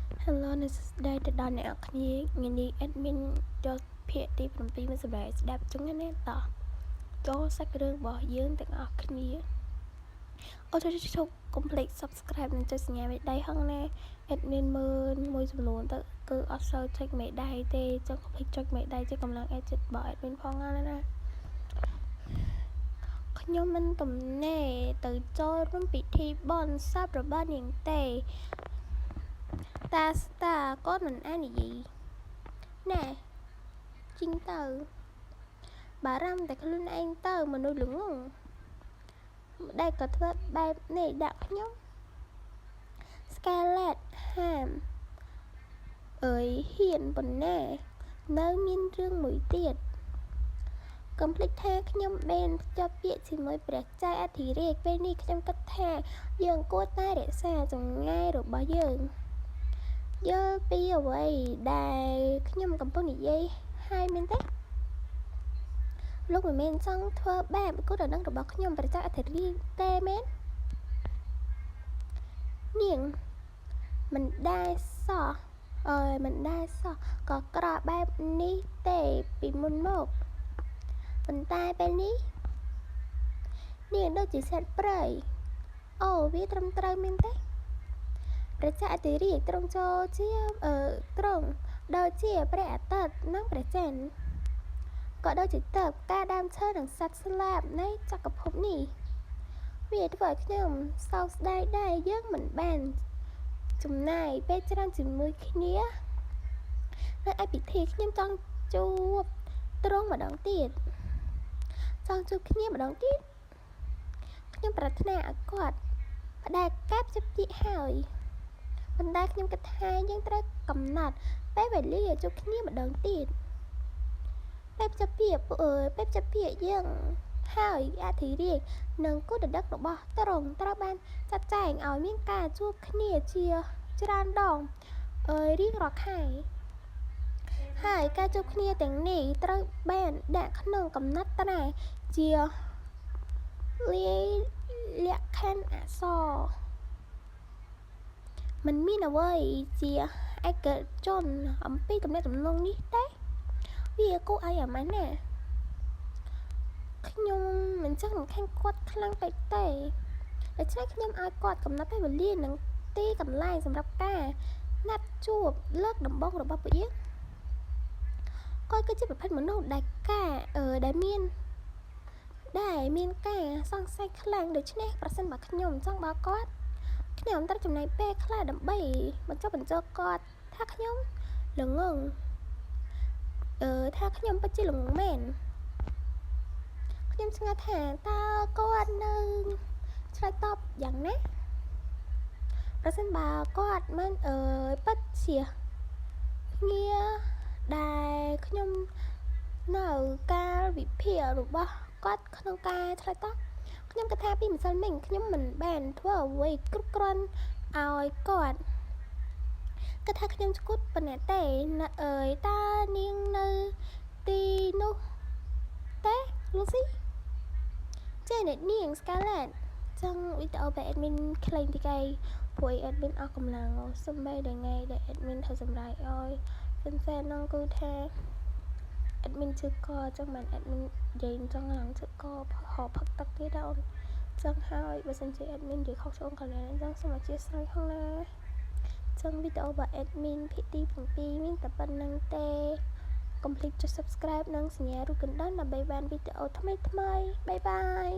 Hello នេះស្ដីទៅដល់អ្នកគ្នាថ្ងៃនេះ admin យកភាគទី7មកសម្រាប់ស្ដាប់ចឹងណាតោះចូលសាច់រឿងរបស់យើងទាំងអស់គ្នាអូចូល YouTube complete subscribe និងចុចសញ្ញាមេដៃហងណា admin មើលមួយចំនួនទៅគឺអត់សូវចុចមេដៃទេចង់ complete ចុចមេដៃជាកម្លាំង edit របស់ admin ផងណាខ្ញុំមិនទំនេរទៅចូលរួមពិធីបុណ្យសពរបស់នាងទេតាស្តាកូនមិនអាននិយាយណែជីងទៅបារម្ភតែខ្លួនឯងទៅមនុស្សល្ងងម្ដេចក៏ធ្វើបែបនេះដាក់ខ្ញុំ Scarlett ហាមអើយហ៊ានប៉ុណ្ណានៅមានរឿងមួយទៀតកុំភ្លេចថាខ្ញុំបានភ្ជាប់ពាក្យជាមួយព្រះចៅអធិរាជពេលនេះខ្ញុំគិតថាយើងគួរតែរក្សាចម្ងាយរបស់យើងយល់ពីអ្វីដែលខ្ញុំកំពុងនិយាយហើយមែនទេលោកមិនមែនចង់ធ្វើបែបគូដណ្ដឹងរបស់ខ្ញុំព្រះចៅអធិរាជទេមែននាងមិនដែលសោះមិនដែលសោះក៏ក្របែបនេះទេពីមុនមកប៉ុន្តែពេលនេះនាងដូចជាសត្វព្រៃអូវាត្រឹមត្រូវមែនទេព្រះចៅអធិរាជទ្រង់ចូលជាទ្រង់ដូចជាព្រះអាទិត្យនិងព្រះច័ន្ទក៏ដូចជាទឹកការដើមឈើនិងសត្វស្លាបនៃចក្រភពនេះវាធ្វើឲ្យខ្ញុំសោកស្ដាយដែរយើងមិនបានចំណាយពេលច្រើនជាមួយគ្នានៅឯពិធីខ្ញុំចង់ជួបទ្រង់ម្ដងទៀតចង់ជួបគ្នាម្ដងទៀតខ្ញុំប្រាថ្នាឲ្យគាត់ផ្ដែកកែបជិបជីកហើយប៉ុន្តែខ្ញុំគិតថាយើងត្រូវកំណត់ពេលវេលាជួបគ្នាម្ដងទៀតពេលចាប់ពីយើងហើយអធិរាជនិងគូដណ្ដឹងរបស់ទ្រង់ត្រូវបានចាត់ចែងឲ្យមានការជួបគ្នាជាច្រើនដងរៀងរាល់ខែហើយការជួបគ្នាទាំងនេះត្រូវបានដាក់ក្នុងកំណត់ត្រាជាលាយលក្ខខណ្ឌអក្សរមិនមានអ្វីជាឯកជនអំពីទំនាក់ទំនងនេះទេវាគួរឲ្យអាម៉ាស់ណាខ្ញុំមិនចង់រំខានគាត់ខ្លាំងពេកទេដូច្នេះខ្ញុំឲ្យគាត់កំណត់ពេលវេលានិងទីកន្លែងសម្រាប់ការណាត់ជួបលើកដំបូងរបស់ពួកយើងគាត់គឺជាប្រភេទមនុស្សដែលមានការសង្ស័យខ្លាំងដូច្នេះប្រសិនបើខ្ញុំចង់បោកគាត់ខ្ញុំត្រូវចំណាយពេលខ្លះដើម្បីបញ្ចុះបញ្ចូលគាត់ថាខ្ញុំល្ងងថាខ្ញុំពិតជាល្ងងមែនខ្ញុំឆ្ងល់ថាតើគាត់នឹងឆ្លើយតបយ៉ាងណាប្រសិនបើគាត់មិនពិតជាភ្ងាដែលខ្ញុំនៅកាលវិភាគរបស់គាត់ក្នុងការឆ្លើយតបខ្ញុំគិតថាពីម្សិលមិញខ្ញុំមិនបានធ្វើអ្វីគ្រប់គ្រាន់ឲ្យគាត់គិតថាខ្ញុំឈួតប៉ុណ្ណាទេតើនាងនៅទីនោះទេលូស៊ីចេះអ្នកនាង Scarlett ចឹងវីដេអូបែប admin ខ្លីតិចឯងព្រោះ admin អស់កម្លាំងសំបីដល់ថ្ងៃដែល admin ធ្វើសម្រាប់ឲ្យfan ហ្នឹងគឺថា admin ជឿកចឹងមិន admin និយាយចង់ឡើងជឿកហៅផឹកទឹកទៀតដល់អូនចឹងហើយបើសិនជា admin និយាយខុសឆ្គងកន្លែងចឹងសូមអធិស្ឋានផងណាចឹងវីដេអូរបស់ admin ភាគទី7មានតែប៉ុណ្្នឹងទេកុំភ្លេចចុច subscribe និងសញ្ញារូបកណ្ដឹងដើម្បីបានវីដេអូថ្មីបាយបាយ